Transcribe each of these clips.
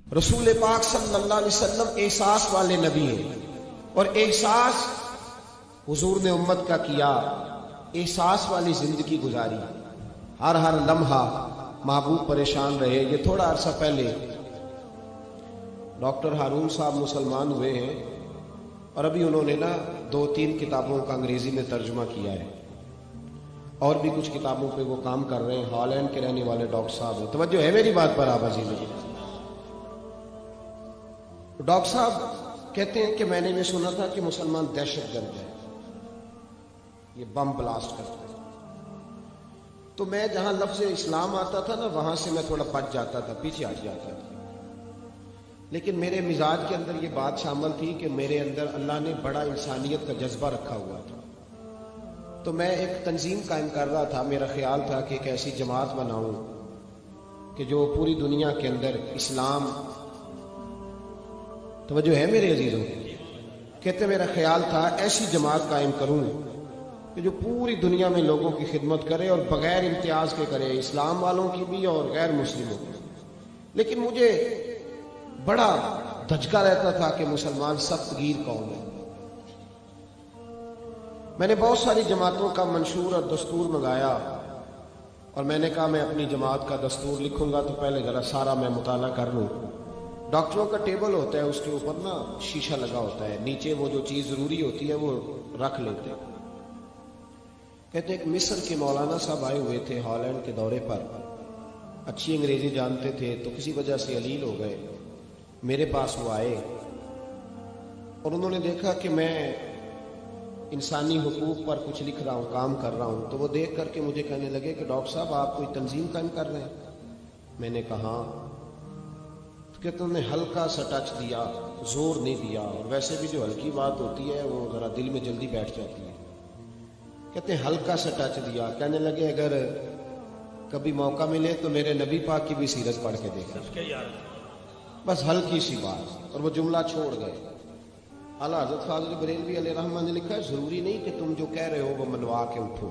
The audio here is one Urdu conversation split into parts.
رسول پاک صلی اللہ علیہ وسلم احساس والے نبی ہیں، اور احساس حضور نے امت کا کیا، احساس والی زندگی گزاری، ہر لمحہ محبوب پریشان رہے۔ یہ تھوڑا عرصہ پہلے ڈاکٹر ہارون صاحب مسلمان ہوئے ہیں، اور ابھی انہوں نے 2-3 کتابوں کا انگریزی میں ترجمہ کیا ہے، اور بھی کچھ کتابوں پہ وہ کام کر رہے ہیں۔ ہالینڈ کے رہنے والے ڈاکٹر صاحب ہیں، توجہ ہے میری بات پر آپ عزیز؟ ڈاکٹر صاحب کہتے ہیں کہ میں نے یہ سنا تھا کہ مسلمان دہشت گرد ہے، یہ بم بلاسٹ کرتے ہیں، تو میں جہاں لفظ اسلام آتا تھا وہاں سے میں تھوڑا بچ جاتا تھا، پیچھے ہٹ جاتا تھا۔ لیکن میرے مزاج کے اندر یہ بات شامل تھی کہ میرے اندر اللہ نے بڑا انسانیت کا جذبہ رکھا ہوا تھا، تو میں ایک تنظیم قائم کر رہا تھا۔ میرا خیال تھا کہ ایک ایسی جماعت بناؤں کہ جو پوری دنیا کے اندر اسلام، توجہ ہے میرے عزیزوں؟ کہتے میرا خیال تھا ایسی جماعت قائم کروں کہ جو پوری دنیا میں لوگوں کی خدمت کرے، اور بغیر امتیاز کے کرے، اسلام والوں کی بھی اور غیر مسلموں کی۔ لیکن مجھے بڑا دھچکا رہتا تھا کہ مسلمان سخت گیر قوم ہے۔ میں نے بہت ساری جماعتوں کا منشور اور دستور منگایا، اور میں نے کہا میں اپنی جماعت کا دستور لکھوں گا تو پہلے ذرا سارا میں مطالعہ کر لوں۔ ڈاکٹروں کا ٹیبل ہوتا ہے، اس کے اوپر شیشہ لگا ہوتا ہے، نیچے وہ جو چیز ضروری ہوتی ہے وہ رکھ لیتے ہیں۔ کہتے ہیں ایک مصر کے مولانا صاحب آئے ہوئے تھے ہالینڈ کے دورے پر، اچھی انگریزی جانتے تھے، تو کسی وجہ سے علیل ہو گئے۔ میرے پاس وہ آئے اور انہوں نے دیکھا کہ میں انسانی حقوق پر کچھ لکھ رہا ہوں، کام کر رہا ہوں، تو وہ دیکھ کر کے مجھے کہنے لگے کہ ڈاکٹر صاحب آپ کوئی تنظیم قائم کر رہے ہیں؟ میں نے کہا ہاں۔ کہ تم نے ہلکا سا ٹچ دیا، زور نہیں دیا، اور ویسے بھی جو ہلکی بات ہوتی ہے وہ ذرا دل میں جلدی بیٹھ جاتی ہے۔ کہتے ہیں ہلکا سا ٹچ دیا، کہنے لگے اگر کبھی موقع ملے تو میرے نبی پاک کی بھی سیرت پڑھ کے دیکھا، بس ہلکی سی بات، اور وہ جملہ چھوڑ گئے۔ اعلیٰ حضرت فاضل بریلوی علیہ رحمہ نے لکھا ہے ضروری نہیں کہ تم جو کہہ رہے ہو وہ منوا کے اٹھو،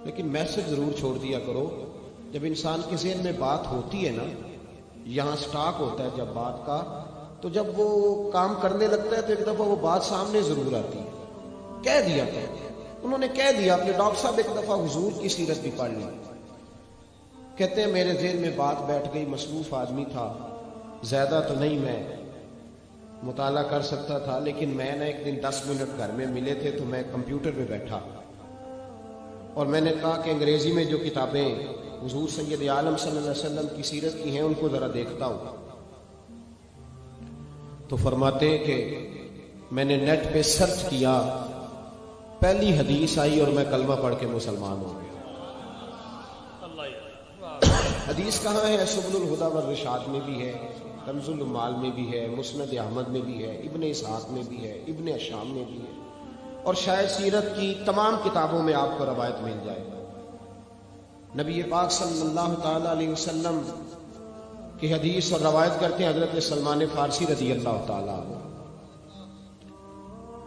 لیکن میسج ضرور چھوڑ دیا کرو۔ جب انسان کے ذہن میں بات ہوتی ہے یہاں سٹاک ہوتا ہے جب بات کا، تو جب وہ کام کرنے لگتا ہے تو ایک دفعہ وہ بات سامنے ضرور آتی ہے۔ کہہ دیا تھا انہوں نے، کہہ دیا کہ ڈاکٹر صاحب ایک دفعہ حضور کی سیرت بھی پڑھ لی۔ کہتے ہیں میرے ذہن میں بات بیٹھ گئی، مصروف آدمی تھا، زیادہ تو نہیں میں مطالعہ کر سکتا تھا، لیکن میں نے ایک دن 10 منٹ گھر میں ملے تھے تو میں کمپیوٹر پہ بیٹھا، اور میں نے کہا کہ انگریزی میں جو کتابیں حضور سید عالم صلی اللہ علیہ وسلم کی سیرت کی ہیں ان کو ذرا دیکھتا ہوں۔ تو فرماتے ہیں کہ میں نے نیٹ پہ سرچ کیا، پہلی حدیث آئی اور میں کلمہ پڑھ کے مسلمان ہو گیا۔ حدیث کہاں ہے؟ سبل الہدی والرشاد میں بھی ہے، کنز العمال میں بھی ہے، مسند احمد میں بھی ہے، ابن اسحاق میں بھی ہے، ابن اشام میں بھی ہے، اور شاید سیرت کی تمام کتابوں میں آپ کو روایت مل جائے۔ نبی پاک صلی اللہ تعالی علیہ وسلم کی حدیث اور روایت کرتے ہیں حضرت سلمان فارسی رضی اللہ تعالیٰ عنہ،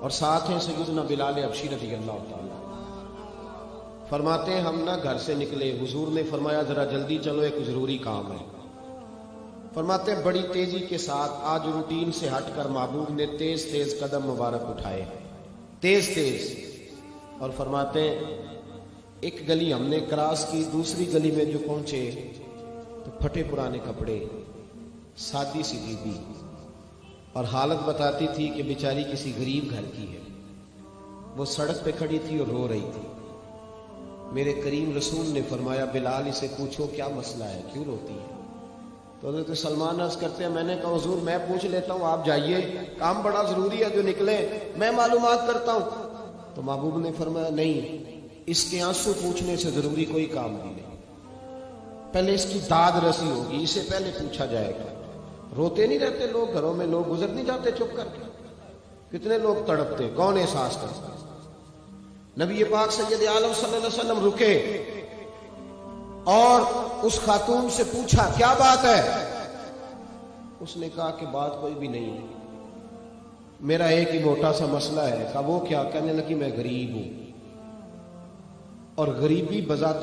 اور ساتھ ہیں سیدنا بلال حبشی رضی اللہ تعالیٰ عنہ۔ فرماتے ہیں ہم گھر سے نکلے، حضور نے فرمایا ذرا جلدی چلو ایک ضروری کام ہے۔ فرماتے ہیں بڑی تیزی کے ساتھ آج روٹین سے ہٹ کر محبوب نے تیز تیز قدم مبارک اٹھائے، تیز تیز، اور فرماتے ہیں ایک گلی ہم نے کراس کی، دوسری گلی میں جو پہنچے تو پھٹے پرانے کپڑے، سادی سی بی بی، اور حالت بتاتی تھی کہ بیچاری کسی غریب گھر کی ہے۔ وہ سڑک پہ کھڑی تھی اور رو رہی تھی۔ میرے کریم رسول نے فرمایا بلال اسے پوچھو کیا مسئلہ ہے، کیوں روتی ہے؟ تو حضرت سلمان عرض کرتے ہیں میں نے کہا حضور میں پوچھ لیتا ہوں، آپ جائیے، کام بڑا ضروری ہے جو نکلے، میں معلومات کرتا ہوں۔ تو محبوب نے فرمایا نہیں، اس کے آنسو پوچھنے سے ضروری کوئی کام نہیں، پہلے اس کی داد رسی ہوگی، اسے پہلے پوچھا جائے گا۔ روتے نہیں رہتے لوگ گھروں میں، لوگ گزر نہیں جاتے چپ کر کے؟ کتنے لوگ تڑپتے، کون احساس کرتا؟ نبی پاک سید عالم صلی اللہ علیہ وسلم رکے اور اس خاتون سے پوچھا کیا بات ہے؟ اس نے کہا کہ بات کوئی بھی نہیں، میرا ایک ہی موٹا سا مسئلہ ہے۔ کہا وہ کیا؟ کہنے لگی میں غریب ہوں، اور غریبی بذات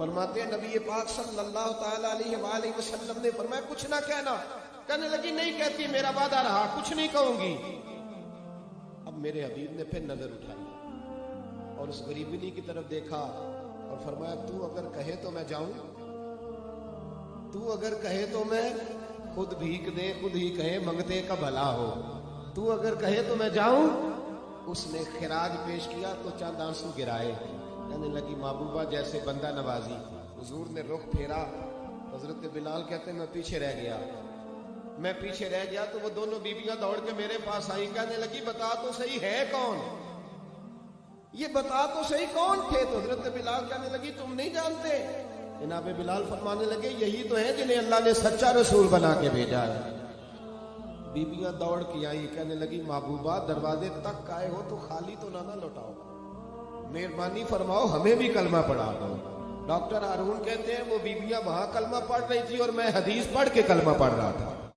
فرماتے ہیں نبی پاک صلی اللہ تعالی علیہ وآلہ وسلم نے فرمایا کچھ نہ کہنا. کہنے لگی نہیں کہتی, میرا وعدہ رہا, کچھ نہیں کہوں گی. اب میرے حبیب نے پھر نظر اٹھائی اور اس غریبنی کی طرف دیکھا اور فرمایا تو اگر کہے تو میں جاؤں, تو اگر کہے تو میں خود بھیک دے, خود ہی کہے منگتے کا بھلا ہو, تو اگر کہے تو میں جاؤں. اس نے خراج پیش کیا تو چند آنسو گرائے. کہنے لگی محبوبہ جیسے بندہ نوازی. حضور نے رخ پھیرا. حضرت بلال کہتے ہیں میں پیچھے رہ گیا. میں پیچھے رہ گیا تو وہ دونوں بیویاں دوڑ کے میرے پاس آئی. کہنے لگی بتا تو صحیح ہے کون, یہ بتا تو صحیح کون تھے. تو حضرت بلال کہنے لگی تم نہیں جانتے. جناب بلال فرمانے لگے یہی تو ہیں جنہیں اللہ نے سچا رسول بنا کے بھیجا ہے. بیویاں دوڑ کے آئی. کہنے لگی محبوبہ دروازے تک آئے ہو تو خالی تو نہ لوٹاؤ, مہربانی فرماؤ ہمیں بھی کلمہ پڑھا دو. ڈاکٹر ہارون کہتے ہیں وہ بیویاں وہاں کلمہ پڑھ رہی تھی اور میں حدیث پڑھ کے کلمہ پڑھ رہا تھا.